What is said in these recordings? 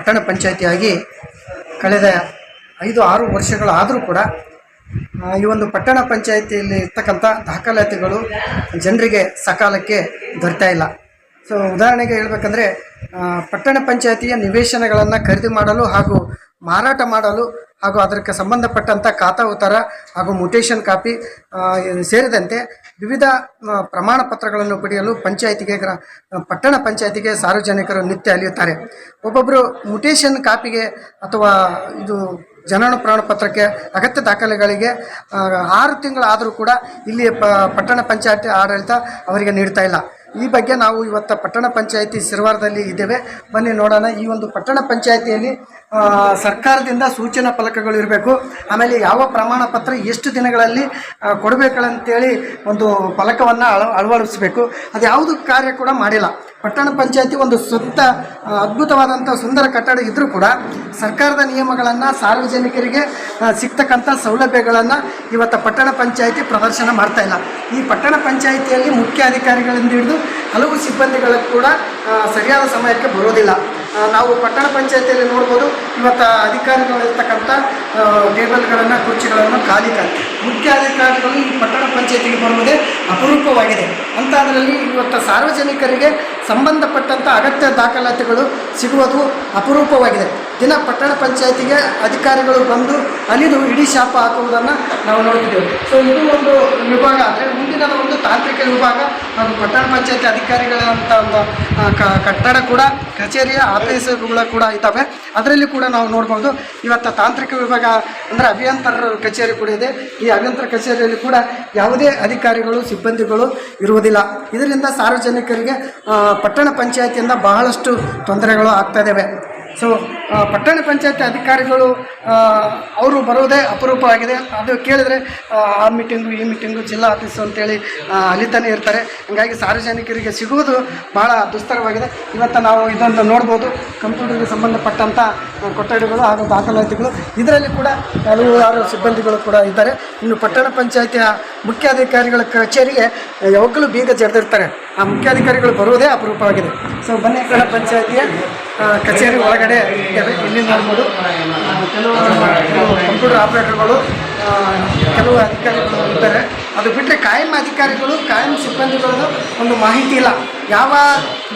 ಪಟ್ಟಣ ಪಂಚಾಯಿತಿಯಾಗಿ ಕಳೆದ 5-6 ವರ್ಷಗಳಾದರೂ ಕೂಡ ಈ ಒಂದು ಪಟ್ಟಣ ಪಂಚಾಯಿತಿಯಲ್ಲಿ ಇರ್ತಕ್ಕಂಥ ದಾಖಲಾತಿಗಳು ಜನರಿಗೆ ಸಕಾಲಕ್ಕೆ ದೊರೆತಾ ಇಲ್ಲ. ಸೊ ಉದಾಹರಣೆಗೆ ಹೇಳಬೇಕಂದ್ರೆ ಪಟ್ಟಣ ಪಂಚಾಯಿತಿಯ ನಿವೇಶನಗಳನ್ನು ಖರೀದಿ ಮಾಡಲು ಹಾಗೂ ಮಾರಾಟ ಮಾಡಲು ಹಾಗೂ ಅದಕ್ಕೆ ಸಂಬಂಧಪಟ್ಟಂಥ ಖಾತಾ ಉತ್ತರ ಹಾಗೂ ಮ್ಯೂಟೇಷನ್ ಕಾಪಿ ಸೇರಿದಂತೆ ವಿವಿಧ ಪ್ರಮಾಣ ಪತ್ರಗಳನ್ನು ಪಡೆಯಲು ಪಟ್ಟಣ ಪಂಚಾಯಿತಿಗೆ ಸಾರ್ವಜನಿಕರು ನಿತ್ಯ ಅಲಿಯುತ್ತಾರೆ. ಒಬ್ಬೊಬ್ಬರು ಮ್ಯೂಟೇಷನ್ ಕಾಪಿಗೆ ಅಥವಾ ಇದು ಜನನ ಪ್ರಮಾಣ ಪತ್ರಕ್ಕೆ ಅಗತ್ಯ ದಾಖಲೆಗಳಿಗೆ 6 ತಿಂಗಳಾದರೂ ಕೂಡ ಇಲ್ಲಿ ಪಟ್ಟಣ ಪಂಚಾಯಿತಿ ಆಡಳಿತ ಅವರಿಗೆ ನೀಡ್ತಾ ಇಲ್ಲ. ಈ ಬಗ್ಗೆ ನಾವು ಇವತ್ತು ಪಟ್ಟಣ ಪಂಚಾಯಿತಿ ಸಿರವಾರದಲ್ಲಿ ಇದ್ದೇವೆ. ಬನ್ನಿ ನೋಡೋಣ. ಈ ಒಂದು ಪಟ್ಟಣ ಪಂಚಾಯಿತಿಯಲ್ಲಿ ಸರ್ಕಾರದಿಂದ ಸೂಚನಾ ಫಲಕಗಳು ಇರಬೇಕು. ಆಮೇಲೆ ಯಾವ ಪ್ರಮಾಣ ಪತ್ರ ಎಷ್ಟು ದಿನಗಳಲ್ಲಿ ಕೊಡಬೇಕಂತೇಳಿ ಒಂದು ಫಲಕವನ್ನು ಅಳವಡಿಸಬೇಕು. ಅದು ಯಾವುದು ಕಾರ್ಯ ಕೂಡ ಮಾಡಿಲ್ಲ. ಪಟ್ಟಣ ಪಂಚಾಯಿತಿ ಒಂದು ಸ್ವಂತ ಅದ್ಭುತವಾದಂಥ ಸುಂದರ ಕಟ್ಟಡ ಇದ್ದರೂ ಕೂಡ ಸರ್ಕಾರದ ನಿಯಮಗಳನ್ನು ಸಾರ್ವಜನಿಕರಿಗೆ ಸಿಗ್ತಕ್ಕಂಥ ಸೌಲಭ್ಯಗಳನ್ನು ಇವತ್ತು ಪಟ್ಟಣ ಪಂಚಾಯಿತಿ ಪ್ರದರ್ಶನ ಮಾಡ್ತಾ ಇಲ್ಲ. ಈ ಪಟ್ಟಣ ಪಂಚಾಯಿತಿಯಲ್ಲಿ ಮುಖ್ಯ ಅಧಿಕಾರಿಗಳಿಂದ ಹಿಡಿದು ಹಲವು ಸಿಬ್ಬಂದಿಗಳು ಕೂಡ ಸರಿಯಾದ ಸಮಯಕ್ಕೆ ಬರೋದಿಲ್ಲ. ನಾವು ಪಟ್ಟಣ ಪಂಚಾಯಿತಿಯಲ್ಲಿ ನೋಡ್ಬೋದು, ಇವತ್ತು ಅಧಿಕಾರಿಗಳಿರ್ತಕ್ಕಂಥ ಟೇಬಲ್ಗಳನ್ನು ಕುರ್ಚಿಗಳನ್ನು ಖಾಲಿ. ಮುಖ್ಯ ಅಧಿಕಾರಿಗಳು ಈ ಪಟ್ಟಣ ಪಂಚಾಯಿತಿಗೆ ಬರುವುದೇ ಅಪರೂಪವಾಗಿದೆ. ಅಂಥದ್ರಲ್ಲಿ ಇವತ್ತು ಸಾರ್ವಜನಿಕರಿಗೆ ಸಂಬಂಧಪಟ್ಟಂಥ ಅಗತ್ಯ ದಾಖಲಾತಿಗಳು ಸಿಗುವುದು ಅಪರೂಪವಾಗಿದೆ. ದಿನ ಪಟ್ಟಣ ಪಂಚಾಯಿತಿಗೆ ಅಧಿಕಾರಿಗಳು ಬಂದು ಅಲಿದು ಇಡೀ ಶಾಪ ಹಾಕುವುದನ್ನು ನಾವು ನೋಡ್ತಿದ್ದೇವೆ. ಸೊ ಇದು ಒಂದು ವಿಭಾಗ. ಆದರೆ ಮುಂದಿನ ಒಂದು ತಾಂತ್ರಿಕ ವಿಭಾಗ ಹಾಗೂ ಪಟ್ಟಣ ಪಂಚಾಯಿತಿ ಅಧಿಕಾರಿಗಳಂಥ ಒಂದು ಕಟ್ಟಡ ಕೂಡ ಕಚೇರಿಯ ಆಫೀಸುಗಳು ಕೂಡ ಇದ್ದಾವೆ. ಅದರಲ್ಲಿ ಕೂಡ ನಾವು ನೋಡ್ಬೋದು. ಇವತ್ತು ತಾಂತ್ರಿಕ ವಿಭಾಗ ಅಂದರೆ ಅಭಿಯಂತರ ಕಚೇರಿ ಕೂಡ ಇದೆ. ಈ ಅಭಿಯಂತರ ಕಚೇರಿಯಲ್ಲಿ ಕೂಡ ಯಾವುದೇ ಅಧಿಕಾರಿಗಳು ಸಿಬ್ಬಂದಿಗಳು ಇರುವುದಿಲ್ಲ. ಇದರಿಂದ ಸಾರ್ವಜನಿಕರಿಗೆ ಪಟ್ಟಣ ಪಂಚಾಯಿತಿಯಿಂದ ಬಹಳಷ್ಟು ತೊಂದರೆಗಳು ಆಗ್ತಾಯಿದ್ದಾವೆ. ಸೊ ಪಟ್ಟಣ ಪಂಚಾಯತಿ ಅಧಿಕಾರಿಗಳು ಅವರು ಬರೋದೇ ಅಪರೂಪವಾಗಿದೆ. ಅದು ಕೇಳಿದರೆ ಆ ಮೀಟಿಂಗು ಈ ಮೀಟಿಂಗು ಜಿಲ್ಲಾ ಆಫೀಸು ಅಂತೇಳಿ ಅಲಿತಾನೆ ಇರ್ತಾರೆ. ಹೀಗಾಗಿ ಸಾರ್ವಜನಿಕರಿಗೆ ಸಿಗುವುದು ಭಾಳ ದುಸ್ತರವಾಗಿದೆ. ಇವತ್ತು ನಾವು ಇದೊಂದು ನೋಡ್ಬೋದು, ಕಂಪ್ಯೂಟರ್ಗೆ ಸಂಬಂಧಪಟ್ಟಂಥ ಕೊಠಡಿಗಳು ಹಾಗೂ ದಾಖಲಾತಿಗಳು. ಇದರಲ್ಲಿ ಕೂಡ ಹಲವಾರು ಸಿಬ್ಬಂದಿಗಳು ಕೂಡ ಇದ್ದಾರೆ. ಇನ್ನು ಪಟ್ಟಣ ಪಂಚಾಯಿತಿಯ ಮುಖ್ಯಾಧಿಕಾರಿಗಳ ಕಚೇರಿಗೆ ಯಾವಾಗಲೂ ಬೀಗ ಜಡಿದಿರ್ತಾರೆ. ಆ ಮುಖ್ಯಾಧಿಕಾರಿಗಳು ಬರುವುದೇ ಅಪರೂಪವಾಗಿದೆ. ಸೊ ಬನ್ನಿ, ಪಟ್ಟಣ ಪಂಚಾಯಿತಿಯ ಕಚೇರಿ ಒಳಗಡೆ ಇದ್ದೇವೆ. ಇಲ್ಲಿ ನೋಡ್ಬೋದು ಕೆಲವು ಕಂಪ್ಯೂಟರ್ ಆಪರೇಟರ್ಗಳು, ಕೆಲವು ಅಧಿಕಾರಿಗಳು ಇದ್ದಾರೆ. ಅದು ಬಿಟ್ಟರೆ ಕಾಯಂ ಅಧಿಕಾರಿಗಳು, ಕಾಯಂ ಸಿಬ್ಬಂದಿಗಳದ್ದು ಒಂದು ಮಾಹಿತಿ ಇಲ್ಲ. ಯಾವ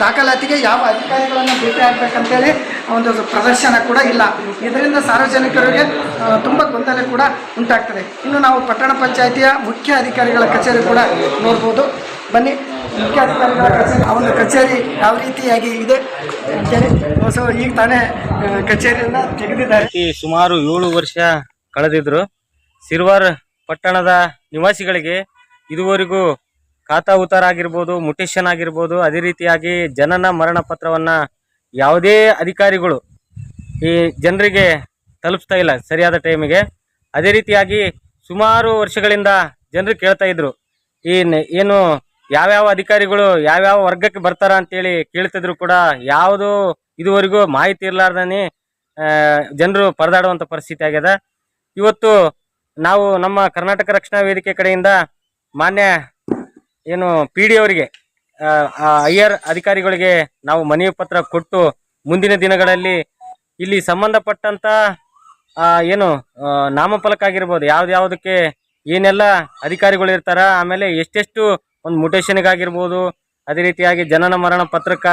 ದಾಖಲಾತಿಗೆ ಯಾವ ಅಧಿಕಾರಿಗಳನ್ನು ಭೇಟಿ ಆಗಬೇಕಂತೇಳಿ ಒಂದು ಪ್ರದರ್ಶನ ಕೂಡ ಇಲ್ಲ. ಇದರಿಂದ ಸಾರ್ವಜನಿಕರಿಗೆ ತುಂಬ ಗೊಂದಲ ಕೂಡ ಉಂಟಾಗ್ತದೆ. ಇನ್ನು ನಾವು ಪಟ್ಟಣ ಪಂಚಾಯಿತಿಯ ಮುಖ್ಯ ಅಧಿಕಾರಿಗಳ ಕಚೇರಿ ಕೂಡ ನೋಡ್ಬೋದು. ಬನ್ನಿ, ಮುಖ್ಯ ಅಧಿಕಾರಿಗಳ ಕಚೇರಿ, ಆ ಒಂದು ಕಚೇರಿ ಯಾವ ರೀತಿಯಾಗಿ ಇದೆ ಅಂತೇಳಿ. ಸೊ ಈಗ ತಾನೇ ಕಚೇರಿಯನ್ನು ತೆಗೆದಿದ್ದಾರೆ. ಸುಮಾರು 7 ವರ್ಷ ಕಳೆದಿದ್ರು ಸಿರವಾರ ಪಟ್ಟಣದ ನಿವಾಸಿಗಳಿಗೆ ಇದುವರೆಗೂ ಖಾತಾ ಉತ್ತರ ಆಗಿರ್ಬೋದು, ಮ್ಯೂಟೇಷನ್ ಆಗಿರ್ಬೋದು, ಅದೇ ರೀತಿಯಾಗಿ ಜನನ ಮರಣ ಪತ್ರವನ್ನ ಯಾವುದೇ ಅಧಿಕಾರಿಗಳು ಈ ಜನರಿಗೆ ತಲುಪಿಸ್ತಾ ಇಲ್ಲ ಸರಿಯಾದ ಟೈಮಿಗೆ. ಅದೇ ರೀತಿಯಾಗಿ ಸುಮಾರು ವರ್ಷಗಳಿಂದ ಜನರು ಕೇಳ್ತಾ ಇದ್ರು, ಏನು ಯಾವ್ಯಾವ ಅಧಿಕಾರಿಗಳು ಯಾವ್ಯಾವ ವರ್ಗಕ್ಕೆ ಬರ್ತಾರ ಅಂತೇಳಿ ಕೇಳ್ತಿದ್ರು ಕೂಡ ಯಾವುದು ಇದುವರೆಗೂ ಮಾಹಿತಿ ಇರಲಾರ್ದೇ ಜನರು ಪರದಾಡುವಂಥ ಪರಿಸ್ಥಿತಿ ಆಗ್ಯದ. ಇವತ್ತು ನಾವು ನಮ್ಮ ಕರ್ನಾಟಕ ರಕ್ಷಣಾ ವೇದಿಕೆ ಕಡೆಯಿಂದ ಮಾನ್ಯ PD ಅವರಿಗೆ, ಹೈಯರ್ ಅಧಿಕಾರಿಗಳಿಗೆ ನಾವು ಮನವಿ ಪತ್ರ ಕೊಟ್ಟು ಮುಂದಿನ ದಿನಗಳಲ್ಲಿ ಇಲ್ಲಿ ಸಂಬಂಧಪಟ್ಟಂತ ನಾಮಫಲಕ ಆಗಿರ್ಬೋದು, ಯಾವ್ದ್ಯಾವುದಕ್ಕೆ ಏನೆಲ್ಲ ಅಧಿಕಾರಿಗಳು ಇರ್ತಾರ, ಆಮೇಲೆ ಎಷ್ಟೆಷ್ಟು ಒಂದು ಮ್ಯೂಟೇಷನ್ಗೆ ಆಗಿರ್ಬೋದು, ಅದೇ ರೀತಿಯಾಗಿ ಜನನ ಮರಣ ಪತ್ರಕ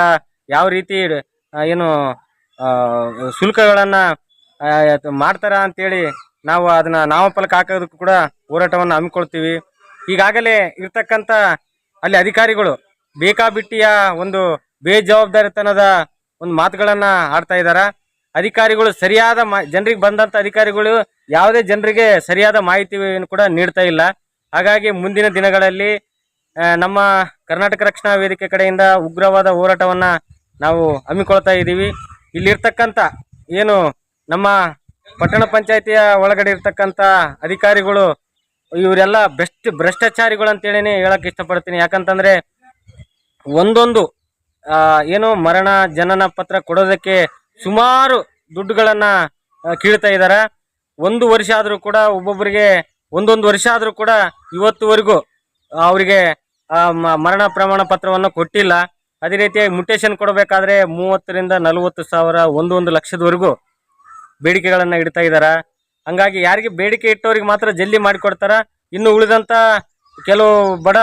ಯಾವ ರೀತಿ ಶುಲ್ಕಗಳನ್ನ ಮಾಡ್ತಾರ ಅಂತೇಳಿ ನಾವು ಅದನ್ನ ನಾಮಫಲಕ ಹಾಕೋದಕ್ಕೂ ಕೂಡ ಹೋರಾಟವನ್ನು ಹಮ್ಮಿಕೊಳ್ತೀವಿ. ಈಗಾಗಲೇ ಇರ್ತಕ್ಕಂಥ ಅಲ್ಲಿ ಅಧಿಕಾರಿಗಳು ಬೇಕಾಬಿಟ್ಟಿಯ ಒಂದು ಬೇಜವಾಬ್ದಾರಿತನದ ಒಂದು ಮಾತುಗಳನ್ನ ಆಡ್ತಾ ಇದ್ದಾರ. ಅಧಿಕಾರಿಗಳು ಸರಿಯಾದ ಜನರಿಗೆ ಬಂದಂತ ಅಧಿಕಾರಿಗಳು ಯಾವುದೇ ಜನರಿಗೆ ಸರಿಯಾದ ಮಾಹಿತಿಯನ್ನು ಕೂಡ ನೀಡ್ತಾ ಇಲ್ಲ. ಹಾಗಾಗಿ ಮುಂದಿನ ದಿನಗಳಲ್ಲಿ ನಮ್ಮ ಕರ್ನಾಟಕ ರಕ್ಷಣಾ ವೇದಿಕೆ ಕಡೆಯಿಂದ ಉಗ್ರವಾದ ಹೋರಾಟವನ್ನ ನಾವು ಹಮ್ಮಿಕೊಳ್ತಾ ಇದ್ದೀವಿ. ಇಲ್ಲಿರ್ತಕ್ಕಂಥ ನಮ್ಮ ಪಟ್ಟಣ ಪಂಚಾಯಿತಿಯ ಒಳಗಡೆ ಇರ್ತಕ್ಕಂಥ ಅಧಿಕಾರಿಗಳು ಇವರೆಲ್ಲ ಭ್ರಷ್ಟಾಚಾರಿಗಳು ಅಂತೇಳಿ ಹೇಳಕ್ ಇಷ್ಟಪಡ್ತೀನಿ. ಯಾಕಂತಂದ್ರೆ ಒಂದೊಂದು ಮರಣ ಜನನ ಪತ್ರ ಕೊಡೋದಕ್ಕೆ ಸುಮಾರು ದುಡ್ಡುಗಳನ್ನ ಕೀಳ್ತಾ ಇದ್ದಾರೆ. 1 ವರ್ಷ ಆದ್ರೂ ಕೂಡ ಒಬ್ಬೊಬ್ಬರಿಗೆ 1 ವರ್ಷ ಆದ್ರೂ ಕೂಡ ಇವತ್ತುವರೆಗೂ ಅವರಿಗೆ ಮರಣ ಪ್ರಮಾಣ ಪತ್ರವನ್ನು ಕೊಟ್ಟಿಲ್ಲ. ಅದೇ ರೀತಿಯಾಗಿ ಮುಟೇಶನ್ ಕೊಡಬೇಕಾದ್ರೆ 30,000-40,000 1 ಲಕ್ಷದವರೆಗೂ ಬೇಡಿಕೆಗಳನ್ನ ಇಡ್ತಾ ಇದಾರ. ಹಂಗಾಗಿ ಯಾರಿಗೆ ಬೇಡಿಕೆ ಇಟ್ಟವ್ರಿಗೆ ಮಾತ್ರ ಜಲ್ದಿ ಮಾಡಿಕೊಡ್ತಾರ. ಇನ್ನು ಉಳಿದಂತ ಕೆಲವು ಬಡ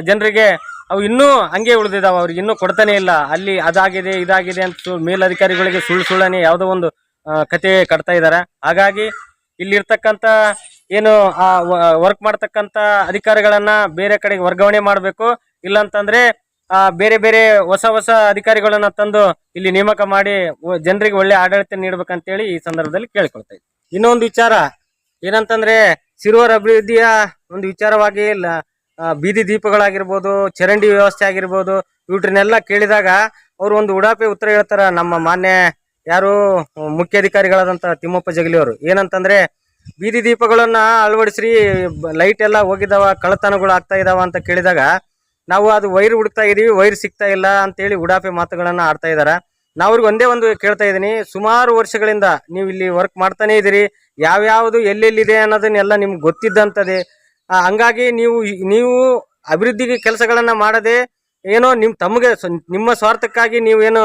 ಜನರಿಗೆ ಅವು ಇನ್ನೂ ಹಂಗೆ ಉಳಿದಿದಾವ, ಅವ್ರಿಗೆ ಇನ್ನೂ ಕೊಡ್ತಾನೆ ಇಲ್ಲ. ಅಲ್ಲಿ ಅದಾಗಿದೆ ಇದಾಗಿದೆ ಅಂತ ಮೇಲಧಿಕಾರಿಗಳಿಗೆ ಸುಳ್ಳನೆ ಯಾವುದೋ ಒಂದು ಕತೆ ಕಟ್ತಾ ಇದಾರ. ಹಾಗಾಗಿ ಇಲ್ಲಿರ್ತಕ್ಕಂಥ ಏನು ಆ ವರ್ಕ್ ಮಾಡ್ತಕ್ಕಂಥ ಅಧಿಕಾರಿಗಳನ್ನ ಬೇರೆ ಕಡೆಗೆ ವರ್ಗಾವಣೆ ಮಾಡಬೇಕು. ಇಲ್ಲಾಂತಂದ್ರೆ ಬೇರೆ ಬೇರೆ ಹೊಸ ಅಧಿಕಾರಿಗಳನ್ನ ತಂದು ಇಲ್ಲಿ ನೇಮಕ ಮಾಡಿ ಜನರಿಗೆ ಒಳ್ಳೆ ಆಡಳಿತ ನೀಡ್ಬೇಕಂತೇಳಿ ಈ ಸಂದರ್ಭದಲ್ಲಿ ಕೇಳ್ಕೊಳ್ತಾ ಇದ್ವಿ. ಇನ್ನೊಂದು ವಿಚಾರ ಏನಂತಂದ್ರೆ ಸಿರುವರ್ ಅಭಿವೃದ್ಧಿಯ ಒಂದು ವಿಚಾರವಾಗಿ ಬೀದಿ ದೀಪಗಳಾಗಿರ್ಬೋದು, ಚರಂಡಿ ವ್ಯವಸ್ಥೆ ಆಗಿರ್ಬೋದು, ಇವ್ರನ್ನೆಲ್ಲ ಕೇಳಿದಾಗ ಅವ್ರು ಒಂದು ಉಡಾಪೆ ಉತ್ತರ ಹೇಳ್ತಾರ. ನಮ್ಮ ಮಾನ್ಯ ಯಾರು ಮುಖ್ಯಾಧಿಕಾರಿಗಳಾದಂತ ತಿಮ್ಮಪ್ಪ ಜಗಲಿ ಅವರು ಏನಂತಂದ್ರೆ, ಬೀದಿ ದೀಪಗಳನ್ನ ಅಳವಡಿಸ್ರಿ, ಲೈಟ್ ಎಲ್ಲ ಹೋಗಿದಾವ, ಕಳ್ಳತನಗಳು ಆಗ್ತಾ ಇದಾವ ಅಂತ ಕೇಳಿದಾಗ ನಾವು ಅದು ವೈರ್ ಹುಡುಕ್ತಾ ಇದೀವಿ, ವೈರ್ ಸಿಗ್ತಾ ಇಲ್ಲ ಅಂತೇಳಿ ಉಡಾಪೆ ಮಾತುಗಳನ್ನ ಆಡ್ತಾ ಇದಾರ. ನಾವು ಅವ್ರಿಗೆ ಒಂದೇ ಒಂದು ಕೇಳ್ತಾ ಇದೀನಿ, ಸುಮಾರು ವರ್ಷಗಳಿಂದ ನೀವು ಇಲ್ಲಿ ವರ್ಕ್ ಮಾಡ್ತಾನೆ ಇದೀರಿ, ಯಾವ್ಯಾವುದು ಎಲ್ಲೆಲ್ಲಿದೆ ಅನ್ನೋದನ್ನೆಲ್ಲ ನಿಮ್ಗೆ ಗೊತ್ತಿದ್ದಂತದೆ. ಹಂಗಾಗಿ ನೀವು ಅಭಿವೃದ್ಧಿ ಕೆಲಸಗಳನ್ನ ಮಾಡದೆ ಏನೋ ನಿಮ್ಮ ಸ್ವಾರ್ಥಕ್ಕಾಗಿ ನೀವು ಏನೋ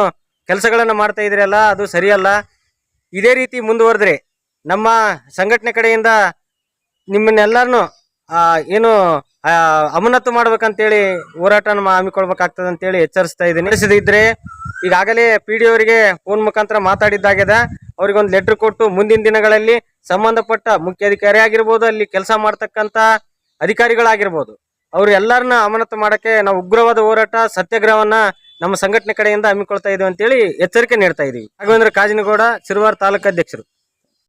ಕೆಲಸಗಳನ್ನ ಮಾಡ್ತಾ ಇದ್ರಲ್ಲ, ಅದು ಸರಿಯಲ್ಲ. ಇದೇ ರೀತಿ ಮುಂದುವರೆದ್ರೆ ನಮ್ಮ ಸಂಘಟನೆ ಕಡೆಯಿಂದ ನಿಮ್ಮನ್ನೆಲ್ಲರನ್ನು ಏನು ಅಮಾನತು ಮಾಡ್ಬೇಕಂತೇಳಿ ಹೋರಾಟನ ಹಮ್ಮಿಕೊಳ್ಬೇಕಾಗ್ತದೆ ಅಂತೇಳಿ ಎಚ್ಚರಿಸ್ತಾ ಇದ್ದೀನಿ. ಇದ್ರೆ ಈಗಾಗಲೇ ಪಿ ಡಿ ಅವರಿಗೆ ಫೋನ್ ಮುಖಾಂತರ ಮಾತಾಡಿದ್ದಾಗ್ಯದ. ಅವ್ರಿಗೊಂದು ಲೆಟರ್ ಕೊಟ್ಟು ಮುಂದಿನ ದಿನಗಳಲ್ಲಿ ಸಂಬಂಧಪಟ್ಟ ಮುಖ್ಯಾಧಿಕಾರಿ ಆಗಿರ್ಬೋದು, ಅಲ್ಲಿ ಕೆಲಸ ಮಾಡ್ತಕ್ಕಂತ ಅಧಿಕಾರಿಗಳಾಗಿರ್ಬೋದು, ಅವ್ರು ಎಲ್ಲರನ್ನ ಅಮಾನತು ಮಾಡಕ್ಕೆ ನಾವು ಉಗ್ರವಾದ ಹೋರಾಟ ಸತ್ಯಾಗ್ರಹವನ್ನ ನಮ್ಮ ಸಂಘಟನೆ ಕಡೆಯಿಂದ ಹಮ್ಮಿಕೊಳ್ತಾ ಇದೀವಿ ಅಂತೇಳಿ ಎಚ್ಚರಿಕೆ ನೀಡ್ತಾ ಇದೀವಿ. ರಾಘವೇಂದ್ರ ಕಾಜಿನಗೌಡ, ಸಿರುವಾರ್ ತಾಲೂಕು ಅಧ್ಯಕ್ಷರು.